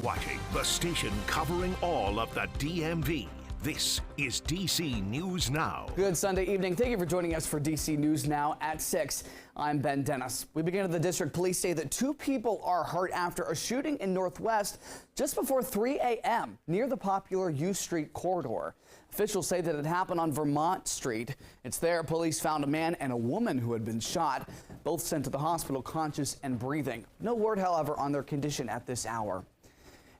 watching the station covering all of the DMV. This is DC News Now. Good Sunday evening. Thank you for joining us for DC News Now at 6. I'm Ben Dennis. We begin at the district. Police say that 2 people are hurt after a shooting in Northwest just before 3 a.m. near the popular U Street corridor. Officials say that it happened on Vermont Street. It's there police found a man and a woman who had been shot, both sent to the hospital conscious and breathing. No word, however, on their condition at this hour.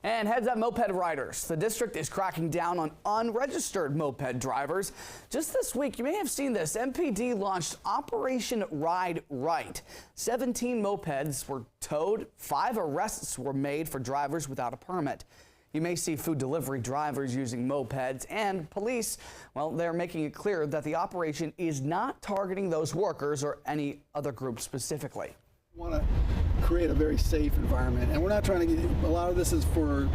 And heads up moped riders. The district is cracking down on unregistered moped drivers. Just this week, you may have seen this. MPD launched Operation Ride Right. 17 mopeds were towed. 5 arrests were made for drivers without a permit. You may see food delivery drivers using mopeds, and police, well, they're making it clear that the operation is not targeting those workers or any other group specifically. We want to create a very safe environment, and we're not trying to get, a lot of this is for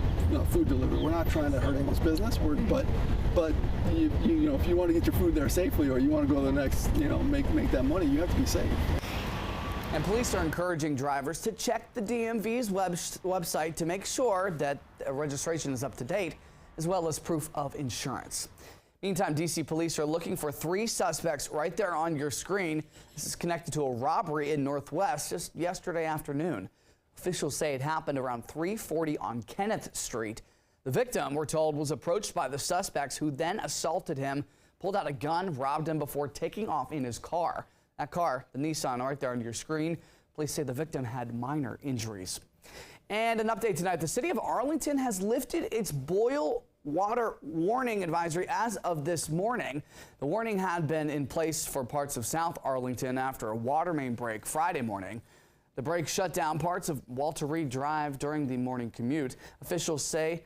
food delivery. We're not trying to hurt anyone's business, but you know, if you want to get your food there safely, or you want to go to the next, make that money, you have to be safe. And police are encouraging drivers to check the DMV's website to make sure that registration is up to date, as well as proof of insurance. Meantime, DC police are looking for 3 suspects right there on your screen. This is connected to a robbery in Northwest just yesterday afternoon. Officials say it happened around 340 on Kenneth Street. The victim, we're told, was approached by the suspects, who then assaulted him, pulled out a gun, robbed him before taking off in his car. That car, the Nissan, right there on your screen. Police say the victim had minor injuries. And an update tonight. The city of Arlington has lifted its boil water warning advisory as of this morning. The warning had been in place for parts of South Arlington after a water main break Friday morning. The break shut down parts of Walter Reed Drive during the morning commute. Officials say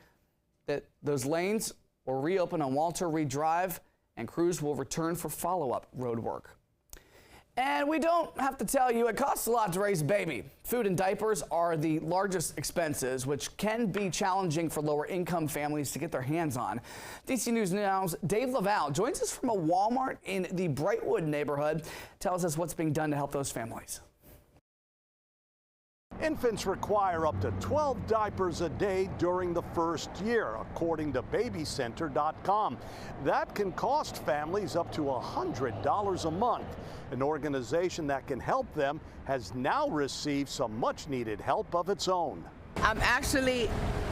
that those lanes will reopen on Walter Reed Drive, and crews will return for follow-up road work. And we don't have to tell you, it costs a lot to raise a baby. Food and diapers are the largest expenses, which can be challenging for lower income families to get their hands on. DC News Now's Dave Laval joins us from a Walmart in the Brightwood neighborhood, tells us what's being done to help those families. Infants require up to 12 diapers a day during the first year, according to BabyCenter.com. That can cost families up to $100 a month. An organization that can help them has now received some much-needed help of its own. I'm actually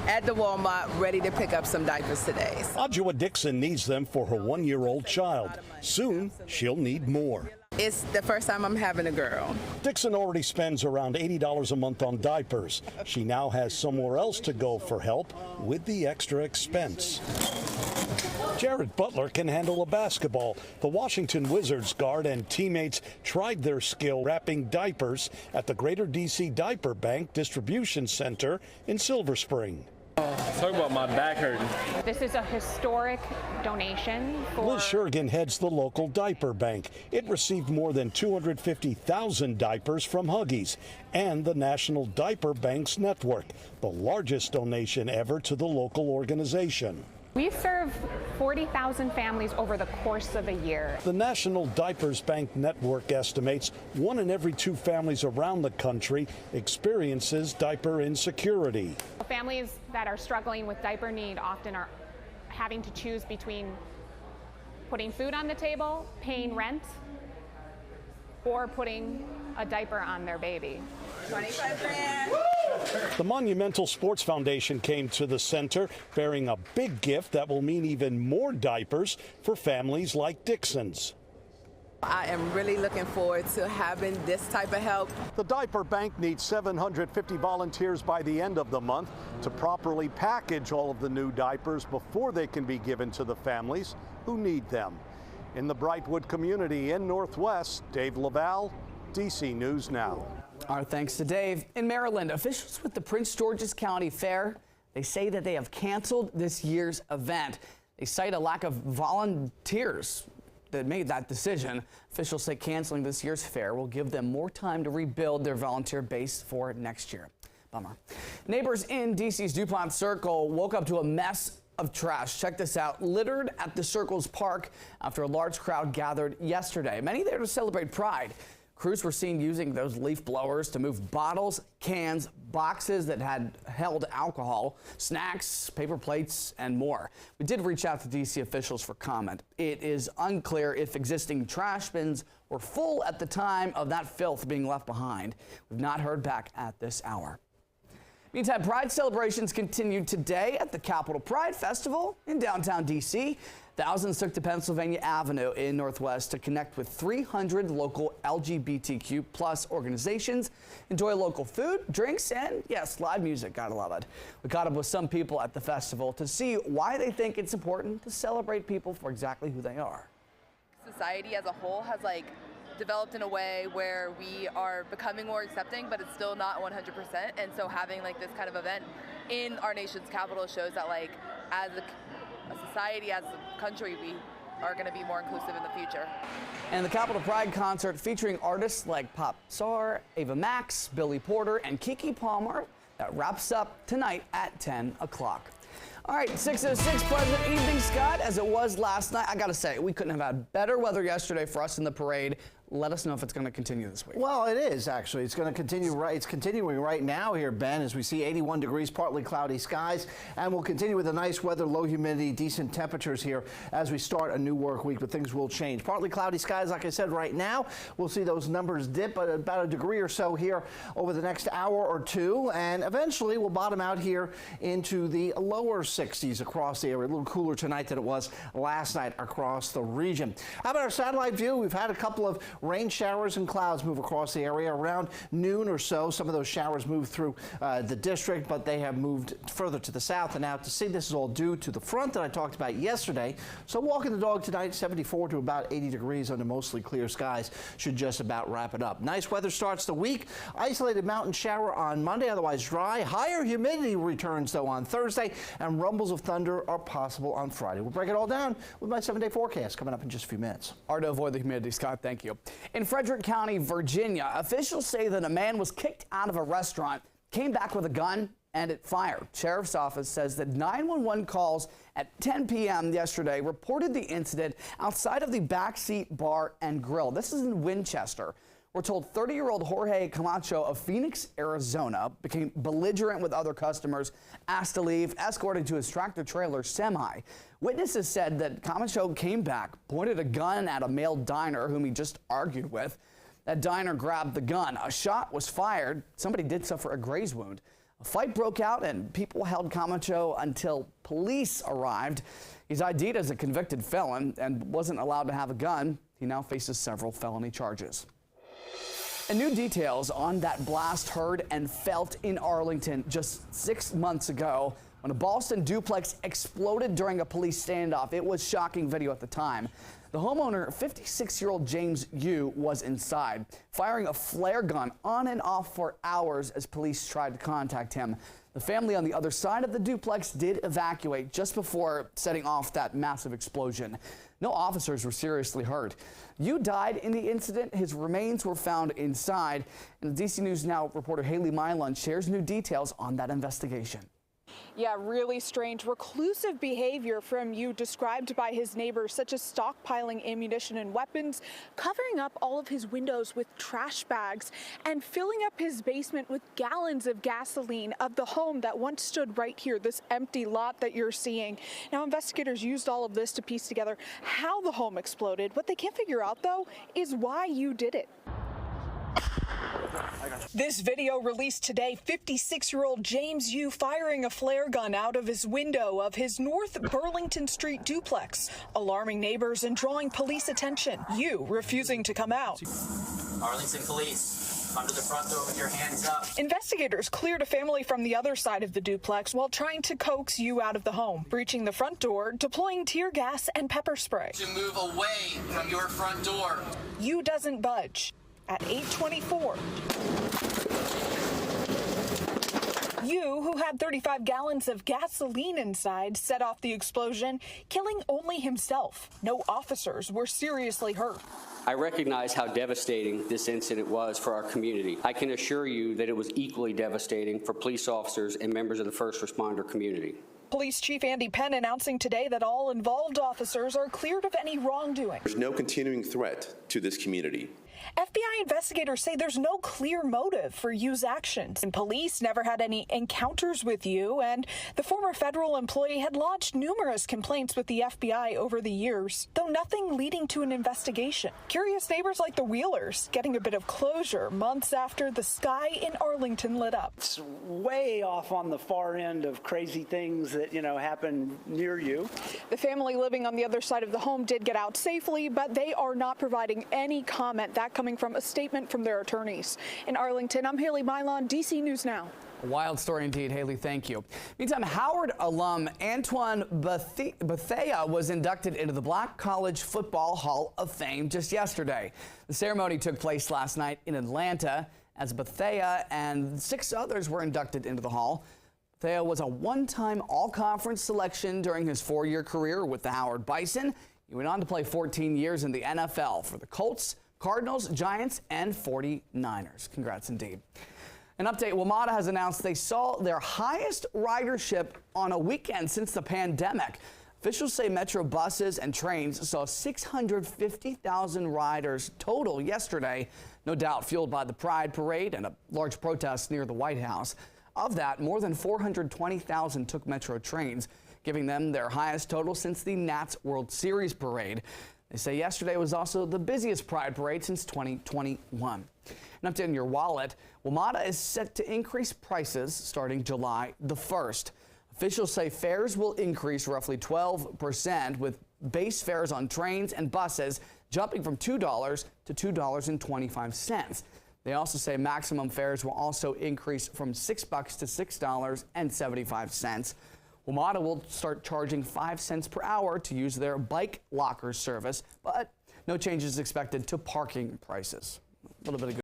at the Walmart ready to pick up some diapers today. Adjoa Dixon needs them for her 1-year-old child. Soon, she'll need more. It's the first time I'm having a girl. Dixon already spends around $80 a month on diapers. She now has somewhere else to go for help with the extra expense. Jared Butler can handle a basketball. The Washington Wizards guard and teammates tried their skill wrapping diapers at the Greater DC Diaper Bank Distribution Center in Silver Spring. Talk about my back hurting. This is a historic donation for... Liz Shergan heads the local diaper bank. It received more than 250,000 diapers from Huggies and the National Diaper Banks Network, the largest donation ever to the local organization. We serve 40,000 families over the course of a year. The National Diapers Bank Network estimates 1 in every 2 families around the country experiences diaper insecurity. Families that are struggling with diaper need often are having to choose between putting food on the table, paying rent, or putting a diaper on their baby. 25 grand. The Monumental Sports Foundation came to the center bearing a big gift that will mean even more diapers for families like Dixon's. I am really looking forward to having this type of help. The diaper bank needs 750 volunteers by the end of the month to properly package all of the new diapers before they can be given to the families who need them. In the Brightwood community in Northwest, Dave Laval, DC News Now. Our thanks to Dave. In Maryland, officials with the Prince George's County Fair, they say that they have canceled this year's event. They cite a lack of volunteers that made that decision. Officials say canceling this year's fair will give them more time to rebuild their volunteer base for next year. Bummer. Neighbors in DC's DuPont Circle woke up to a mess of trash. Check this out. Littered at the Circle's park after a large crowd gathered yesterday. Many there to celebrate Pride. Crews were seen using those leaf blowers to move bottles, cans, boxes that had held alcohol, snacks, paper plates, and more. We did reach out to DC officials for comment. It is unclear if existing trash bins were full at the time of that filth being left behind. We've not heard back at this hour. Meantime, Pride celebrations continued today at the Capitol Pride Festival in downtown D.C. Thousands took to Pennsylvania Avenue in Northwest to connect with 300 local LGBTQ plus organizations, enjoy local food, drinks, and yes, live music. Gotta love it. We caught up with some people at the festival to see why they think it's important to celebrate people for exactly who they are. Society as a whole has developed in a way where we are becoming more accepting, but it's still not 100%. And so having this kind of event in our nation's capital shows that as a society, as a country, we are going to be more inclusive in the future. And the Capitol Pride concert featuring artists like Pop Czar, Ava Max, Billy Porter, and Keke Palmer that wraps up tonight at 10 o'clock. All right, 6:06, pleasant evening, Scott. As it was last night, I got to say, we couldn't have had better weather yesterday for us in the parade. Let us know if it's going to continue this week. Well, it is actually. It's going to continue it's continuing right now here, Ben, as we see 81 degrees, partly cloudy skies, and we'll continue with the nice weather, low humidity, decent temperatures here as we start a new work week, but things will change. Partly cloudy skies, like I said, right now. We'll see those numbers dip about a degree or so here over the next hour or two, and eventually we'll bottom out here into the lower 60s across the area. A little cooler tonight than it was last night across the region. How about our satellite view? We've had a couple of rain showers and clouds move across the area around noon or so. Some of those showers moved through the district, but they have moved further to the south and out to sea. This is all due to the front that I talked about yesterday. So walking the dog tonight, 74 to about 80 degrees under mostly clear skies should just about wrap it up. Nice weather starts the week. Isolated mountain shower on Monday, otherwise dry. Higher humidity returns though on Thursday, and rumbles of thunder are possible on Friday. We'll break it all down with my 7-day forecast coming up in just a few minutes. Hard to avoid the humidity, Scott. Thank you. In Frederick County, Virginia, officials say that a man was kicked out of a restaurant, came back with a gun, and it fired. Sheriff's office says that 911 calls at 10 p.m. yesterday reported the incident outside of the Backseat Bar and Grill. This is in Winchester. We're told 30-year-old Jorge Camacho of Phoenix, Arizona, became belligerent with other customers, asked to leave, escorted to his tractor-trailer semi. Witnesses said that Camacho came back, pointed a gun at a male diner whom he just argued with. That diner grabbed the gun. A shot was fired. Somebody did suffer a graze wound. A fight broke out and people held Camacho until police arrived. He's ID'd as a convicted felon and wasn't allowed to have a gun. He now faces several felony charges. And new details on that blast heard and felt in Arlington just 6 months ago when a Ballston duplex exploded during a police standoff. It was shocking video at the time. The homeowner, 56-year-old James Yu, was inside, firing a flare gun on and off for hours as police tried to contact him. The family on the other side of the duplex did evacuate just before setting off that massive explosion. No officers were seriously hurt. Yu died in the incident. His remains were found inside. And DC News Now reporter Haley Milan shares new details on that investigation. Yeah, really strange, reclusive behavior from Yu described by his neighbors, such as stockpiling ammunition and weapons, covering up all of his windows with trash bags, and filling up his basement with gallons of gasoline of the home that once stood right here, this empty lot that you're seeing. Now, investigators used all of this to piece together how the home exploded. What they can't figure out, though, is why Yu did it. This video released today, 56-year-old James Yu firing a flare gun out of his window of his North Burlington Street duplex, alarming neighbors and drawing police attention. Yu refusing to come out. Arlington Police, come to the front door with your hands up. Investigators cleared a family from the other side of the duplex while trying to coax Yu out of the home, breaching the front door, deploying tear gas and pepper spray. To move away from your front door. Yu doesn't budge. At 8:24, Yu, who had 35 gallons of gasoline inside, set off the explosion, killing only himself. No officers were seriously hurt. I recognize how devastating this incident was for our community. I can assure you that it was equally devastating for police officers and members of the first responder community. Police Chief Andy Penn announcing today that all involved officers are cleared of any wrongdoing. There's no continuing threat to this community. FBI investigators say there's no clear motive for Yu's actions, and police never had any encounters with Yu, and the former federal employee had lodged numerous complaints with the FBI over the years, though nothing leading to an investigation. Curious neighbors like the Wheelers getting a bit of closure months after the sky in Arlington lit up. It's way off on the far end of crazy things that, happen near you. The family living on the other side of the home did get out safely, but they are not providing any comment. That coming from a statement from their attorneys. In Arlington, I'm Haley Mylon, DC News Now. A wild story indeed, Haley, thank you. Meantime, Howard alum Antoine Bethea was inducted into the Black College Football Hall of Fame just yesterday. The ceremony took place last night in Atlanta as Bethea and 6 others were inducted into the hall. Bethea was a one-time all-conference selection during his 4-year career with the Howard Bison. He went on to play 14 years in the NFL for the Colts, Cardinals, Giants, and 49ers. Congrats indeed. An update, WMATA has announced they saw their highest ridership on a weekend since the pandemic. Officials say Metro buses and trains saw 650,000 riders total yesterday, no doubt fueled by the Pride Parade and a large protest near the White House. Of that, more than 420,000 took Metro trains, giving them their highest total since the Nats World Series parade. They say yesterday was also the busiest Pride Parade since 2021. An update on your wallet, WMATA is set to increase prices starting July the 1st. Officials say fares will increase roughly 12%, with base fares on trains and buses jumping from $2 to $2.25. They also say maximum fares will also increase from $6 to $6.75. WMATA will start charging 5 cents per hour to use their bike locker service, but no changes expected to parking prices. A little bit of good